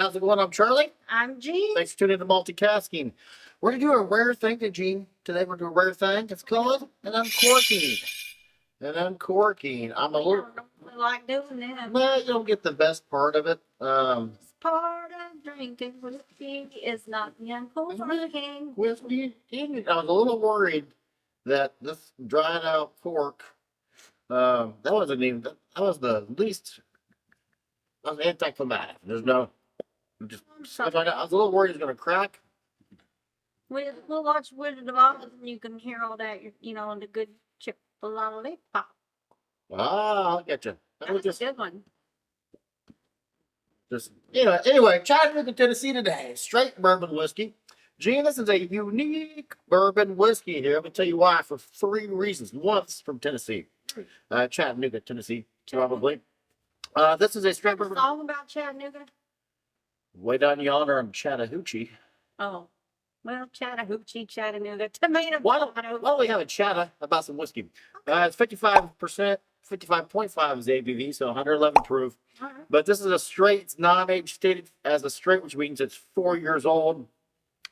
How's it going? I'm Charlie. I'm Jean. Thanks for tuning in to MultiCasking. We're going to do a rare thing to Jean. Today we're going to do a rare thing. It's called an uncorking. An uncorking. I'm a We little... don't really like doing that. No, you don't get the best part of it. This part of drinking whiskey is not the uncorking. Whiskey. I was a little worried that this dried out cork, that wasn't even... That was the least... That was anticlimactic. There's no... Just, I was a little worried it was going to crack. We'll watch Wizard of Oz and you can hear all that, the good chip lollipop. Ah, I get you. That was a good one. Anyway, Chattanooga, Tennessee today. Straight bourbon whiskey. Gene, this is a unique bourbon whiskey here. Let me tell you why for 3 reasons. One, it's from Tennessee. Chattanooga, Tennessee, probably. This is a straight bourbon. Song about Chattanooga? Way down yonder on Chattahoochee. Oh, well, Chattahoochee, Chattanooga, tomato. Why don't we have a chatter about some whiskey? Okay. It's 55%, 55.5 is ABV, so 111 proof. Right. But this is a straight, it's non-aged stated as a straight, which means it's 4 years old.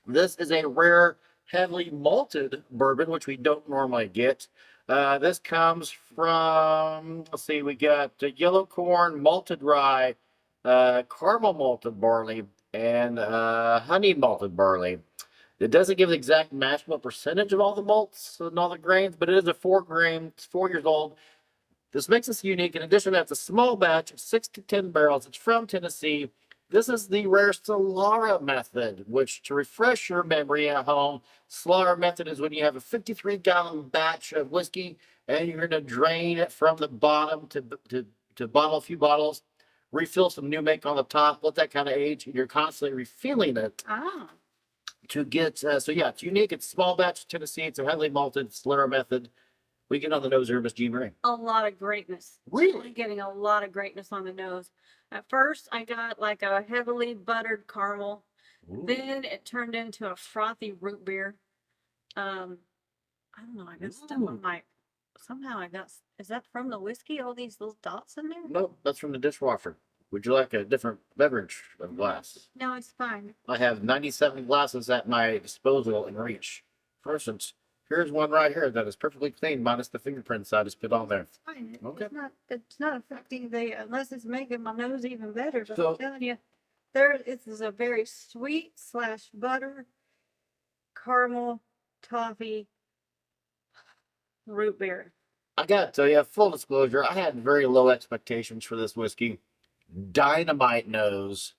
This is a rare, heavily malted bourbon, which we don't normally get. This comes from, let's see, we got yellow corn, malted rye, caramel malted barley, and honey malted barley. It doesn't give the exact mash bill percentage of all the malts and all the grains, but it is a 4 grain, it's 4 years old. This makes us unique. In addition, that's a small batch of 6 to 10 barrels. It's from Tennessee. This is the rare Solara method, which, to refresh your memory at home, Solara method is when you have a 53-gallon batch of whiskey and you're going to drain it from the bottom to bottle a few bottles, refill some new make on the top, let that kind of age, and you're constantly refilling it. To get, so yeah, it's unique. It's small batch Tennessee. It's a heavily malted Solara method. We get on the nose here, Miss Jean Marie. A lot of greatness. Really? Getting a lot of greatness on the nose. At first, I got like a heavily buttered caramel. Ooh. Then it turned into a frothy root beer. I don't know. I got stuff on my. Somehow I got. Is that from the whiskey? All these little dots in there? No, that's from the dishwasher. Would you like a different beverage of glass? No, it's fine. I have 97 glasses at my disposal in reach. For instance, here's one right here that is perfectly clean, minus the fingerprints I just put on there. It's fine. Okay. It's not affecting unless it's making my nose even better. But So, I'm telling you, this is a very sweet / butter, caramel, toffee, root beer. I gotta tell you, full disclosure, I had very low expectations for this whiskey. Dynamite nose.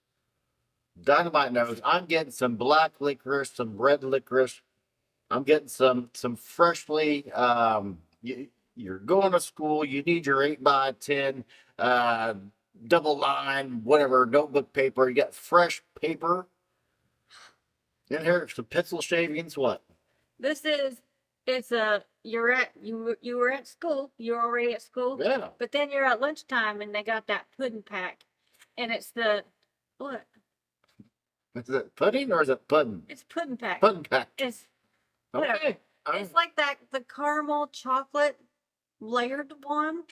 I'm getting some black licorice, some red licorice. I'm getting some freshly, you're going to school, you need your 8x10, double line, whatever, notebook paper. You got fresh paper. In here, some pencil shavings, what? You were at school, you're already at school. Yeah. But then you're at lunchtime and they got that pudding pack. And it's what? Is it pudding or is it pudding? It's pudding pack. Pudding pack. It's okay. It's like the caramel chocolate layered one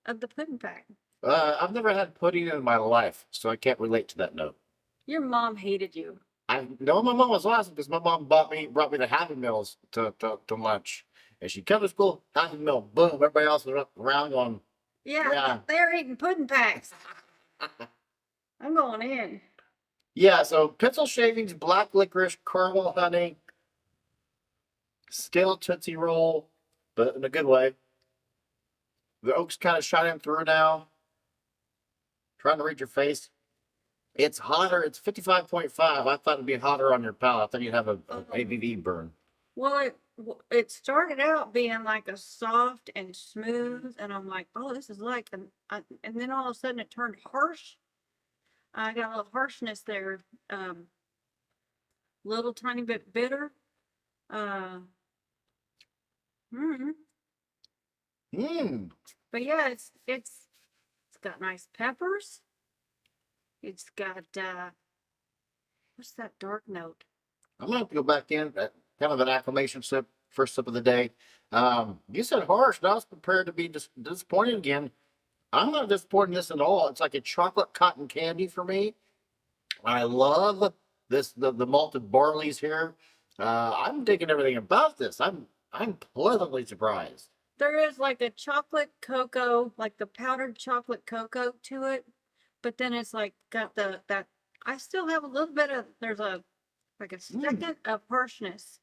of the pudding pack. I've never had pudding in my life, so I can't relate to that note. Your mom hated you. I know my mom was awesome because my mom brought me the Happy Meals to lunch. And she'd come to school, Happy Meal, boom, everybody else was around going, yeah. They're eating pudding packs. I'm going in. Yeah, so pencil shavings, black licorice, caramel honey, stale Tootsie Roll, but in a good way. The oak's kind of shining through now. Trying to read your face. It's hotter. It's 55.5. I thought it'd be hotter on your palate. I thought you'd have a ABV burn. Well, it started out being like a soft and smooth, and I'm like, oh, this is like, and then all of a sudden it turned harsh. I got a little harshness there, little tiny bit bitter. But yeah, it's got nice peppers. It's got what's that dark note? I'm gonna have to go back in. Kind of an acclamation sip, first sip of the day. You said harsh, and I was prepared to be disappointed again. I'm not disappointed in this at all. It's like a chocolate cotton candy for me. I love this the malted barleys here. I'm digging everything about this. I'm pleasantly surprised. There is like a chocolate cocoa, like the powdered chocolate cocoa to it, but then it's like got that. I still have a little bit of. There's a like a second of harshness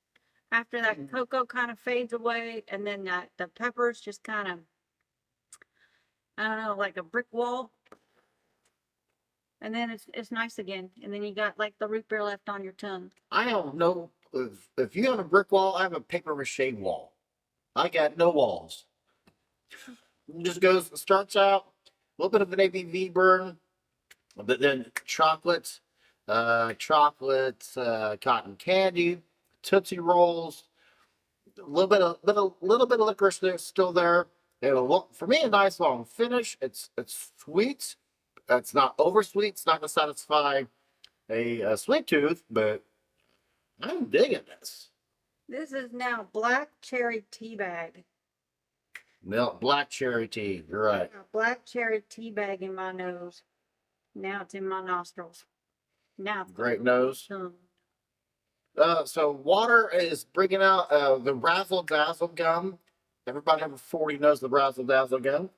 after that cocoa kind of fades away, and then the peppers just kind of, I don't know, like a brick wall, and then it's nice again, and then you got like the root beer left on your tongue. I don't know if you have a brick wall, I have a paper mache wall. I got no walls. Just starts out a little bit of an ABV burn, but then cotton candy, Tootsie Rolls, a little bit of licorice there, still there. And for me, a nice long finish. It's sweet. It's not over sweet. It's not gonna satisfy a sweet tooth, but I'm digging this. This is now black cherry tea bag. Milk, black cherry tea. You're right. Black cherry tea bag in my nose. Now it's in my nostrils. Now it's Great going nose. tongue. So water is bringing out the Razzle Dazzle gum. Everybody over 40 knows the Razzle Dazzle gum.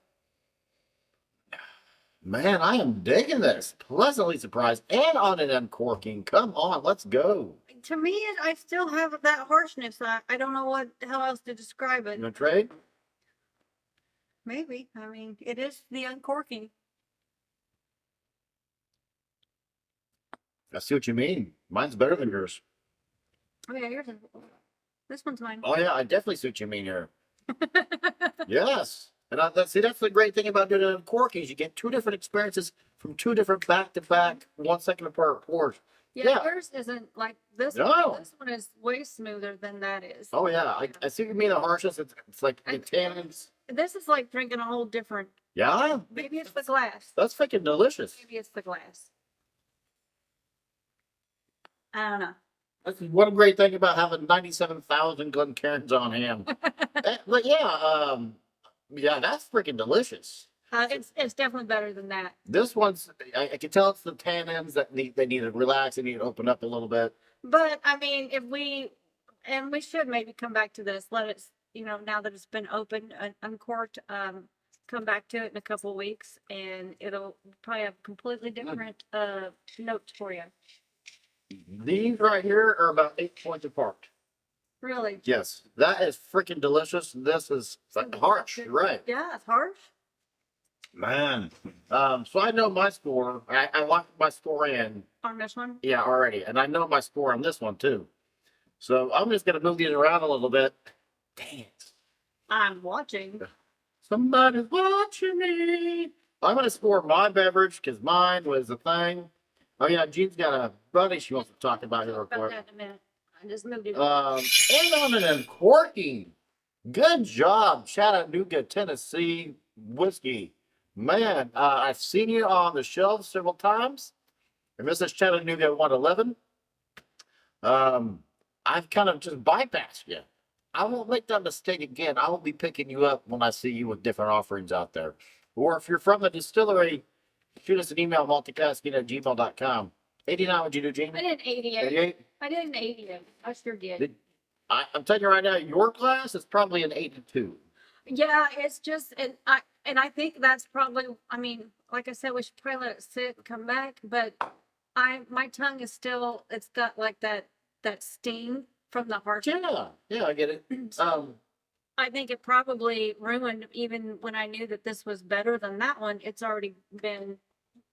Man, I am digging this. Pleasantly surprised. And on an uncorking. Come on, let's go. To me, I still have that harshness. I don't know how else to describe You it. gonna trade? Maybe. I mean, it is the uncorking. I see what you mean. Mine's better than yours. Oh yeah, yours is. This one's mine. Oh yeah, I definitely see what you mean here. Yes. And that's the great thing about doing an uncorking is you get two different experiences from two different back-to-back, 1 second apart pours. Yeah. Yours isn't like this No. one. This one is way smoother than that is. Oh yeah, I see what you mean. The harshness. It's like the tannins. This is like drinking a whole different. Yeah. Maybe it's the glass. That's freaking delicious. Maybe it's the glass. I don't know. That's one great thing about having 97,000 Glencairns on hand. But yeah, that's freaking delicious. It's definitely better than that. This one's, I can tell it's the tannins that they need to relax, they need to open up a little bit. But I mean, we should maybe come back to this. Let it, now that it's been opened, uncorked, come back to it in a couple of weeks, and it'll probably have completely different notes for you. These right here are about 8 points apart. Really? Yes, that is freaking delicious. This is harsh, right? Yeah, it's harsh. Man. So I know my score. I locked my score in. On this one? Yeah, already. And I know my score on this one too. So I'm just gonna move these around a little bit. Dang it. I'm watching. Somebody's watching me. I'm gonna score my beverage because mine was the thing. Oh yeah, Jean's got a buddy she wants to talk about here real About quick. that in a minute. I just moved it. And on an uncorking. Good job, Chattanooga, Tennessee whiskey. Man, I've seen you on the shelves several times. And this is Chattanooga 111. I've kind of just bypassed you. I won't make that mistake again. I will be picking you up when I see you with different offerings out there. Or if you're from the distillery, shoot us an email, multicasking@gmail.com. 89, what'd you do, Gene? I did an 88. 88? I did an 88. I sure did. I'm telling you right now, your glass is probably an 82. Yeah, it's just, and I think that's probably, I mean, like I said, we should probably let it sit and come back, but my tongue is still, it's got like that sting from the heart. Yeah, I get it. So I think it probably ruined, even when I knew that this was better than that one, it's already got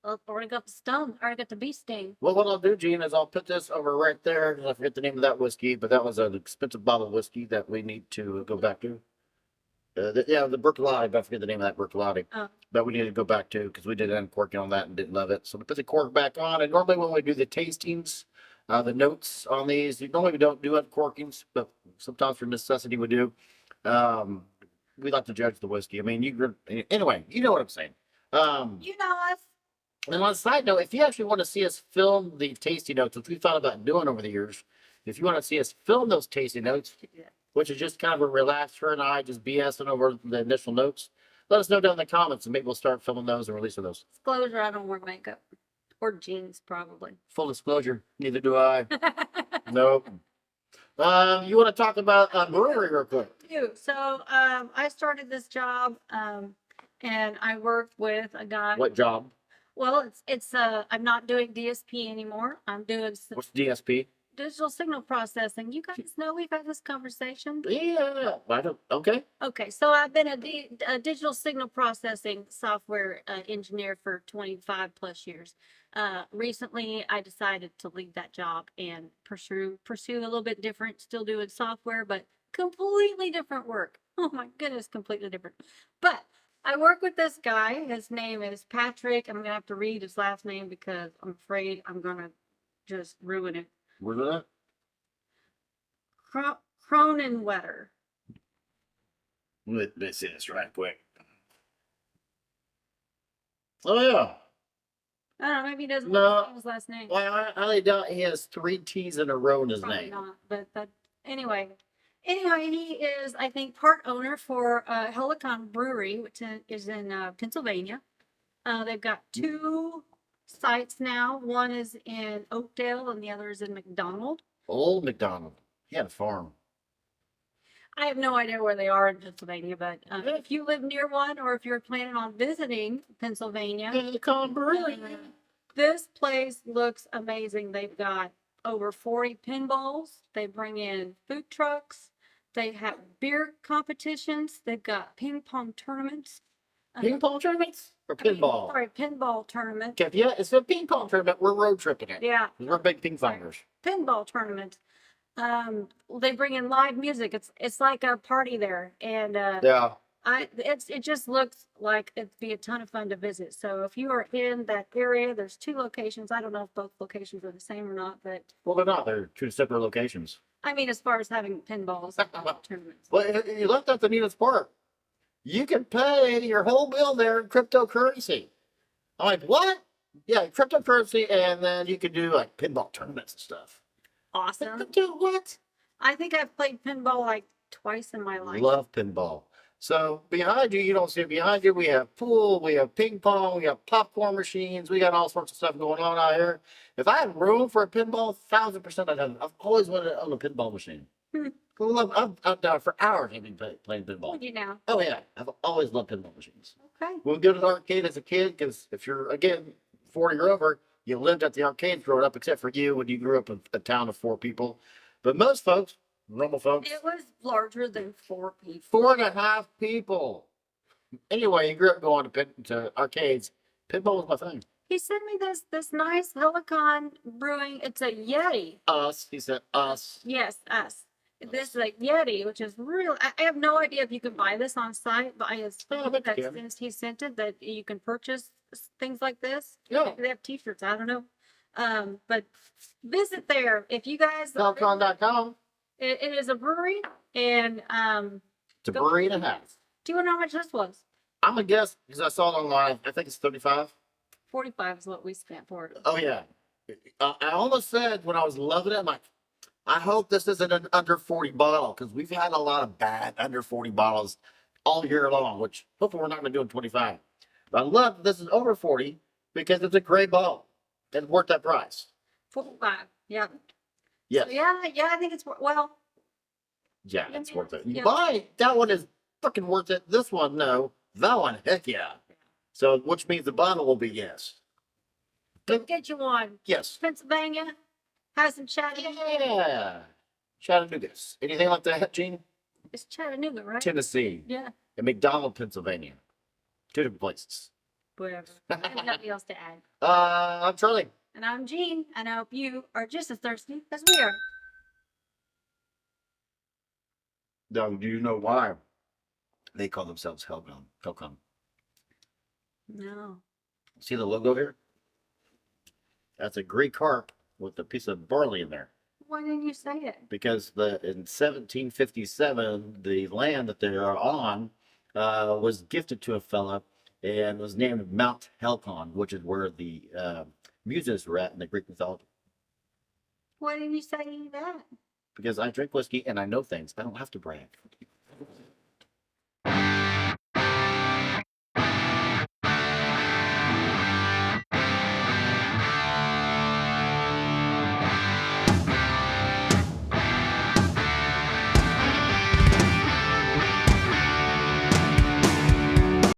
the stung, already got the bee sting. Well, what I'll do, Gene, is I'll put this over right there. I forget the name of that whiskey, but that was an expensive bottle of whiskey that we need to go back to. The Bercolati, but I forget the name of that Bercolati. Oh. But we need to go back to because we did uncorking on that and didn't love it. So we put the cork back on. And normally when we do the tastings, the notes on these, normally we don't do uncorkings, but sometimes for necessity we do. We like to judge the whiskey. I mean, anyway, you know what I'm saying. You know us. And on a side note, if you actually want to see us film the tasting notes, which we thought about doing over the years, if you want to see us film those tasting notes, which is just kind of a relaxed, her and I just BSing over the initial notes, let us know down in the comments and maybe we'll start filming those and releasing those. Disclosure, I don't wear makeup. Or jeans, probably. Full disclosure, neither do I. Nope. You want to talk about brewery real quick? So I started this job and I worked with a guy. What job? Well, it's I'm not doing DSP anymore. I'm doing What's DSP? digital signal processing. You guys know we've had this conversation. Yeah, I don't. Okay. Okay, so I've been a digital signal processing software engineer for 25 plus years. Recently, I decided to leave that job and pursue a little bit different, still doing software, but completely different work. Oh my goodness, completely different. But I work with this guy. His name is Patrick. I'm gonna have to read his last name because I'm afraid I'm gonna just ruin it. Where's that? Cronenwetter. Let me see this right quick. Oh yeah. I don't know. Maybe he doesn't No. know his last name. Well, I highly doubt he has 3 T's in a row in his Probably name. not. But anyway. Anyway, he is, I think, part owner for Helcon Brewery, which is in Pennsylvania. They've got 2 sites now. One is in Oakdale and the other is in McDonald. Old McDonald. He had a farm. I have no idea where they are in Pennsylvania, but if you live near one or if you're planning on visiting Pennsylvania, Helcon Brewery. this place looks amazing. They've got over 40 pinballs. They bring in food trucks. They have beer competitions. They've got ping pong tournaments. Ping pong tournaments or pinball? Sorry, pinball tournament. Okay, yeah, it's a ping pong tournament. We're road tripping it. Yeah, We're big ping pongers. pinball tournament. They bring in live music. It's like a party there, and Yeah. it just looks like it'd be a ton of fun to visit. So if you are in that area, there's 2 locations. I don't know if both locations are the same or not, but Well, they're not. They're 2 separate locations. I mean, as far as having pinballs tournaments. Well, you left out the neatest part. You can pay your whole bill there in cryptocurrency. I'm like, what? Yeah, cryptocurrency, and then you can do like pinball tournaments and stuff. Awesome. Do what? I think I've played pinball like twice in my life. Love pinball. So behind you don't see it. Behind you, we have pool, we have ping pong, we have popcorn machines, we got all sorts of stuff going on out here. If I had room for a pinball, 1,000% I'd have it. I've always wanted to own a pinball machine. I'm down for hours. I've been playing pinball. Would you now? Oh yeah, I've always loved pinball machines. Okay. We'll go to the arcade as a kid because if you're again 40 or over, you lived at the arcade growing up, except for you when you grew up in a town of 4 people. But most folks, normal folks, It was larger than 4 people. 4.5 people. Anyway, you grew up going to arcades. Pinball was my thing. He sent me this nice Helicon Brewing. It's a Yeti. Us, he said us. Yes, us. This is a Yeti, which is real. I have no idea if you can buy this on site, but I assume bet you that can. since he sent it, that you can purchase things like this. Yeah. Maybe they have T-shirts. I don't know. But visit there if you guys. Helcon.com. It is a brewery, and It's a brewery and a half. do you want to know how much this was? I'm gonna guess because I saw it online. I think it's 35. 45 is what we spent for it. Oh yeah. I almost said when I was loving it, I'm like, I hope this isn't an under 40 bottle because we've had a lot of bad under 40 bottles all year long, which hopefully we're not gonna do in 25. But I love that this is over 40 because it's a great bottle. It's worth that price. 45. Yeah. Yes. So yeah, I think it's well. Yeah, it's worth it. Yeah. Buy that one is freaking worth it. This one, no. That one, heck yeah. So, which means the bottle will be yes. Get you one. Yes. Pennsylvania has some Chattanooga. Yeah. Chattanooga. Anything like that, Gene? It's Chattanooga, right? Tennessee. Yeah. And McDonald, Pennsylvania. 2 different places. Whatever. I have nothing else to add. I'm Charlie. And I'm Jean, and I hope you are just as thirsty as we are. Now, do you know why they call themselves Helcon? Helcon. No. See the logo here? That's a Greek carp with a piece of barley in there. Why didn't you say it? Because in 1757, the land that they are on was gifted to a fella and was named Mount Helcon, which is where the muses were at in the Greek mythology. Why didn't you say that? Because I drink whiskey and I know things. I don't have to brag.